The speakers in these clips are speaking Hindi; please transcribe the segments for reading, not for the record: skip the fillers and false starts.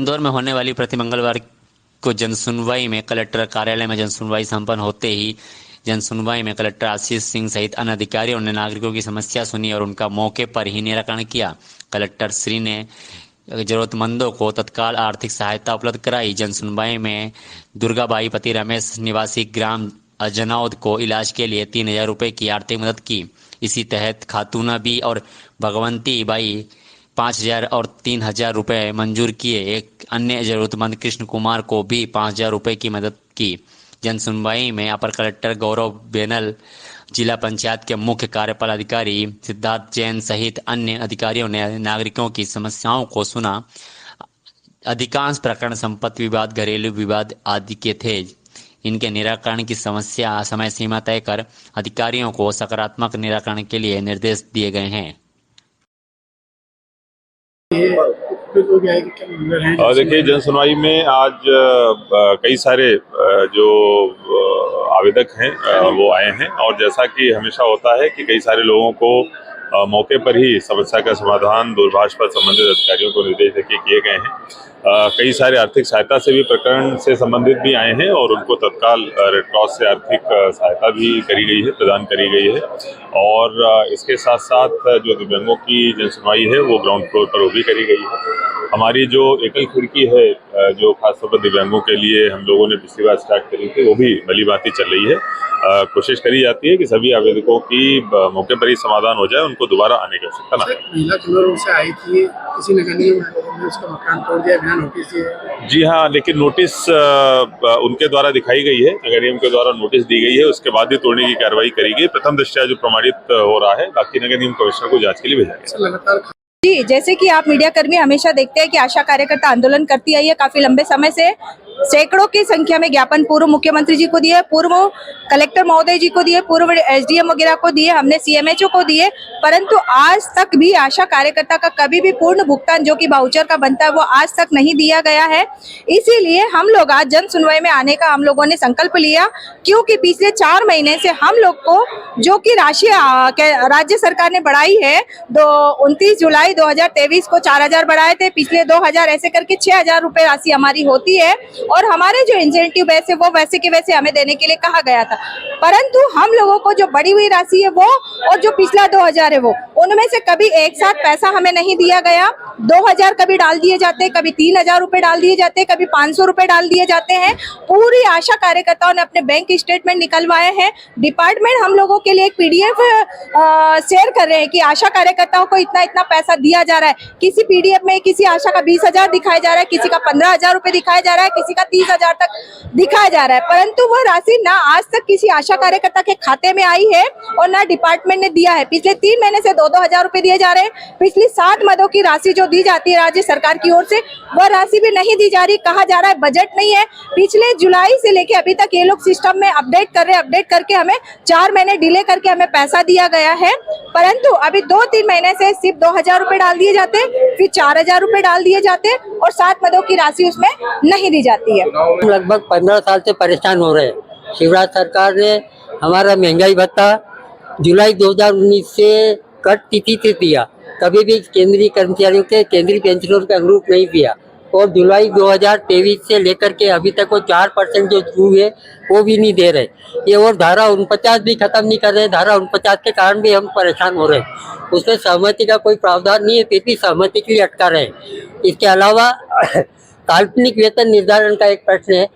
इंदौर में होने वाली प्रति मंगलवार को जनसुनवाई में कलेक्टर कार्यालय में जनसुनवाई संपन्न होते ही जनसुनवाई में कलेक्टर आशीष सिंह सहित अन्य अधिकारियों ने नागरिकों की समस्या सुनी और उनका मौके पर ही निराकरण किया। कलेक्टर श्री ने जरूरतमंदों को तत्काल आर्थिक सहायता उपलब्ध कराई। जनसुनवाई में दुर्गाबाई पति रमेश निवासी ग्राम अजनौद को इलाज के लिए 3,000 रुपये की आर्थिक मदद की। इसी तहत खातूना बी और भगवंती बाई 5,000 और 3,000 रुपये मंजूर किए। एक अन्य जरूरतमंद कृष्ण कुमार को भी 5,000 रुपये की मदद की। जनसुनवाई में अपर कलेक्टर गौरव बेनल, जिला पंचायत के मुख्य कार्यपाल अधिकारी सिद्धार्थ जैन सहित अन्य अधिकारियों ने नागरिकों की समस्याओं को सुना। अधिकांश प्रकरण संपत्ति विवाद, घरेलू विवाद आदि के थे। इनके निराकरण की समस्या समय सीमा तय कर अधिकारियों को सकारात्मक निराकरण के लिए निर्देश दिए गए हैं। देखिए, जनसुनवाई में आज कई सारे जो आवेदक हैं वो आए हैं और जैसा कि हमेशा होता है कि कई सारे लोगों को मौके पर ही समस्या का समाधान दूरभाष पर संबंधित अधिकारियों को निर्देश देके किए गए हैं। कई सारे आर्थिक सहायता से भी प्रकरण से संबंधित भी आए हैं और उनको तत्काल रेड क्रॉस से आर्थिक सहायता भी करी गई है, प्रदान करी गई है। और इसके साथ साथ जो दिव्यांगों की जनसुनवाई है वो ग्राउंड फ्लोर पर वो भी करी गई है। हमारी जो एकल खिड़की है जो खासतौर पर दिव्यांगों के लिए हम लोगों ने पिछली बार स्टार्ट करी थी, वो भी भली भांति चल रही है। कोशिश करी जाती है कि सभी आवेदकों की मौके पर ही समाधान हो जाए, उनको दोबारा आने की आवश्यकता ना। महिला कमजोर से आई थी, किसी नगर निगम ने उसका मकान तोड़ दिया बिना नोटिस दिए। जी हाँ, लेकिन नोटिस उनके द्वारा दिखाई गई है, नगर निगम के द्वारा नोटिस दी गई है, उसके बाद ही तोड़ने की कार्रवाई करी गई। प्रथम दृष्टया जो प्रमाणित हो रहा है, बाकी नगर निगम कमिश्नर को जांच के लिए भेजा गया। लगातार जी, जैसे कि आप मीडिया कर्मी हमेशा देखते हैं कि आशा कार्यकर्ता आंदोलन करती आई है काफी लंबे समय से। सैकड़ों की संख्या में ज्ञापन पूर्व मुख्यमंत्री जी को दिए, पूर्व कलेक्टर महोदय जी को दिए, पूर्व एसडीएम वगैरह को दिए, हमने सीएमएचओ को दिए, परंतु आज तक भी आशा कार्यकर्ता का कभी भी पूर्ण भुगतान जो कि वाउचर का बनता है वो आज तक नहीं दिया गया है। इसीलिए हम लोग आज जन सुनवाई में आने का हम लोगों ने संकल्प लिया, क्योंकि पिछले 4 महीने से हम लोग को जो कि राशि राज्य सरकार ने बढ़ाई है, 29 जुलाई 2023 को 4,000 बढ़ाए थे, पिछले 2,000 ऐसे करके 6,000 रुपए राशि हमारी होती है और हमारे जो इंसेंटिव वैसे वो वैसे के वैसे हमें देने के लिए कहा गया था। परंतु हम लोगों को जो बढ़ी हुई राशि है वो और जो पिछला 2,000 है वो, उनमें से कभी एक साथ पैसा हमें नहीं दिया गया। 2,000 कभी डाल दिए जाते, कभी 3,000 रुपए डाल दिए जाते, कभी 500 रुपए डाल दिए जाते हैं। पूरी आशा कार्यकर्ताओं ने अपने बैंक स्टेटमेंट निकलवाए हैं। डिपार्टमेंट हम लोगों के लिए एक पीडीएफ शेयर कर रहे हैं कि आशा कार्यकर्ताओं को इतना इतना पैसा दिया जा रहा है। किसी पीडीएफ में किसी आशा का 20,000 दिखाया जा रहा है, किसी का 15,000 रुपए दिखाया जा रहा है, किसी का 30,000 तक दिखाया जा रहा है, परंतु वह राशि ना आज तक किसी आशा कार्यकर्ता के खाते में आई है और ना डिपार्टमेंट ने दिया है। पिछले 3 महीने से 2-2 हजार रुपए दिए जा रहे हैं। पिछली 7 मदों की राशि जो दी जाती है राज्य सरकार की ओर से, वह राशि भी नहीं दी जा रही। कहा जा रहा है बजट नहीं है। पिछले जुलाई से लेके अभी तक ये लोग सिस्टम में अपडेट कर रहे हैं, अपडेट करके हमें 4 महीने डिले करके हमें पैसा दिया गया है, परंतु अभी 2-3 महीने से सिर्फ 2,000 रुपए डाल दिए जाते, फिर 4,000 रुपए डाल दिए जाते और 7 मदों की राशि उसमें नहीं दी जाती है। लगभग 15 साल से परेशान हो रहे हैं। शिवराज सरकार ने हमारा महंगाई भत्ता जुलाई 2019 से कट तिथि से दिया, कभी भी केंद्रीय कर्मचारियों के केंद्रीय पेंशनरों के अनुरूप नहीं दिया और जुलाई 2023 से लेकर के अभी तक वो 4% जो छूट है वो भी नहीं दे रहे। ये और धारा 49 भी खत्म नहीं कर रहे। धारा 49 के कारण भी हम परेशान हो रहे हैं। उसमें सहमति का कोई प्रावधान नहीं है, फिर भी सहमति के लिए अटका रहे। इसके अलावा काल्पनिक वेतन निर्धारण का एक प्रश्न है।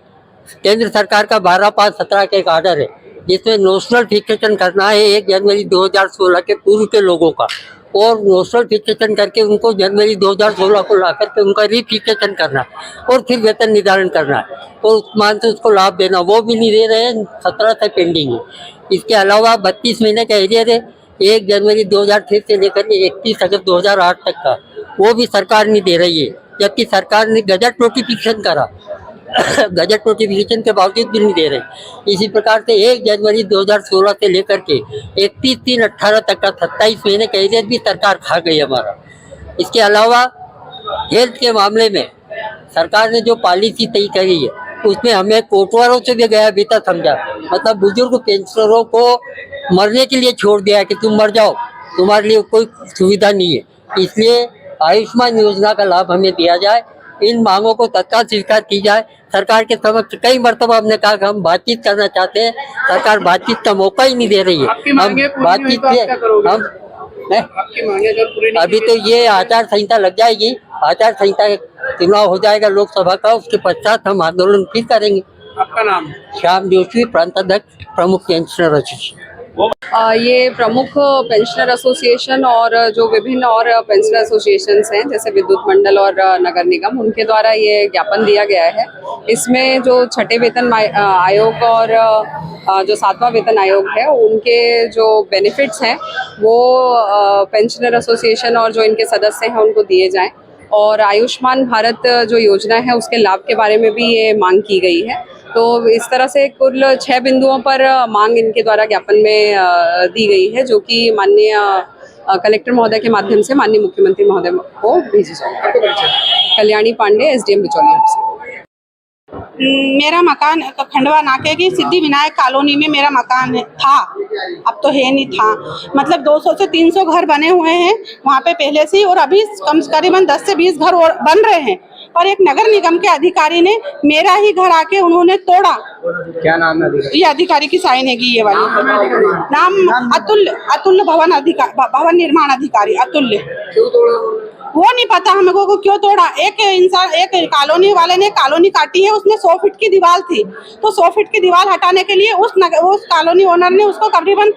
केंद्र सरकार का 12/5/17 का एक आर्डर है जिसमें नोशनल फिक्सेशन करना है 1 जनवरी 2016 के पूर्व के लोगों का, और नोशनल फिक्सेशन करके उनको जनवरी 2016 को ला करके उनका रीफिक्सेशन करना और फिर वेतन निर्धारण करना है और उस मान से उसको लाभ देना, वो भी नहीं दे रहे हैं। 17 से पेंडिंग है। इसके अलावा 32 महीने का एरियर है 1 जनवरी 2006 से लेकर 31 अगस्त 2008 तक का, वो भी सरकार नहीं दे रही है, जबकि सरकार ने गजट नोटिफिकेशन करा गजट नोटिफिकेशन के बावजूद भी नहीं दे रहे। इसी प्रकार से 1 जनवरी 2016 से लेकर के 31/3/18 तक का 27 महीने का एरियर भी सरकार खा गई हमारा। इसके अलावा हेल्थ के मामले में सरकार ने जो पॉलिसी तय करी है उसमें हमें कोटवारों से भी गया बीता समझा, मतलब बुजुर्ग पेंशनरों को मरने के लिए छोड़ दिया कि तुम मर जाओ, तुम्हारे लिए कोई सुविधा नहीं है। इसलिए आयुष्मान योजना का लाभ हमें दिया जाए इन मांगों को तत्काल स्वीकार की जाए। सरकार के समक्ष कई मरतबा हमने कहा कि हम बातचीत करना चाहते हैं, सरकार बातचीत का मौका ही नहीं दे रही है। आपकी हम मांगे पूरी नहीं हुई तो आप क्या करोगे? आपकी मांगे अगर पूरी नहीं अभी तो ये आचार संहिता लग जाएगी, आचार संहिता चुनाव हो जाएगा लोकसभा का, उसके पश्चात हम आंदोलन फिर करेंगे। आपका नाम? श्याम जोशी, प्रांत अध्यक्ष, प्रमुख पेंशनर एसोसिएशन। ये प्रमुख पेंशनर एसोसिएशन और जो विभिन्न और पेंशनर एसोसिएशंस हैं जैसे विद्युत मंडल और नगर निगम, उनके द्वारा ये ज्ञापन दिया गया है। इसमें जो छठे वेतन आयोग और जो सातवां वेतन आयोग है उनके जो बेनिफिट्स हैं वो पेंशनर एसोसिएशन और जो इनके सदस्य हैं उनको दिए जाएं, और आयुष्मान भारत जो योजना है उसके लाभ के बारे में भी ये मांग की गई है। तो इस तरह से कुल 6 बिंदुओं पर मांग इनके द्वारा ज्ञापन में दी गई है, जो कि माननीय कलेक्टर महोदय के माध्यम से माननीय मुख्यमंत्री महोदय को भेजी जाएगी। कल्याणी पांडे, एसडीएम बिचौलिया से। मेरा मकान खंडवा नाके की सिद्धि विनायक कॉलोनी में मेरा मकान था, अब तो है नहीं था। मतलब 200 से 300 घर बने हुए हैं वहाँ पे पहले से, और अभी करीबन 10 से 20 घर और बन रहे हैं। और एक नगर निगम के अधिकारी ने मेरा ही घर आके उन्होंने तोड़ा। क्या नाम है अधिकारी? ये अधिकारी की साइन है कि ये वाली नाम अतुल्य भवन निर्माण अधिकारी अतुल्य। क्यों तोड़ा? वो नहीं पता हमको को क्यों तोड़ा। एक इंसान, एक कॉलोनी वाले ने कॉलोनी काटी है, उसमें 100 फीट की दीवार थी, तो 100 फीट की दीवार हटाने के लिए उस कॉलोनी ओनर ने उसको करीबन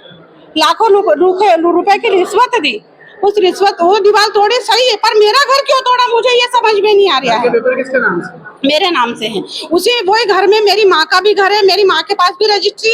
लाखों रुपए की रिश्वत दी। उस रिश्वत वो दीवार तोड़े सही है, पर मेरा घर क्यों तोड़ा मुझे ये समझ में नहीं आ रहा है। पेपर किसके नाम से? मेरे नाम से है। उसी वही घर में मेरी माँ का भी घर है, मेरी माँ के पास भी रजिस्ट्री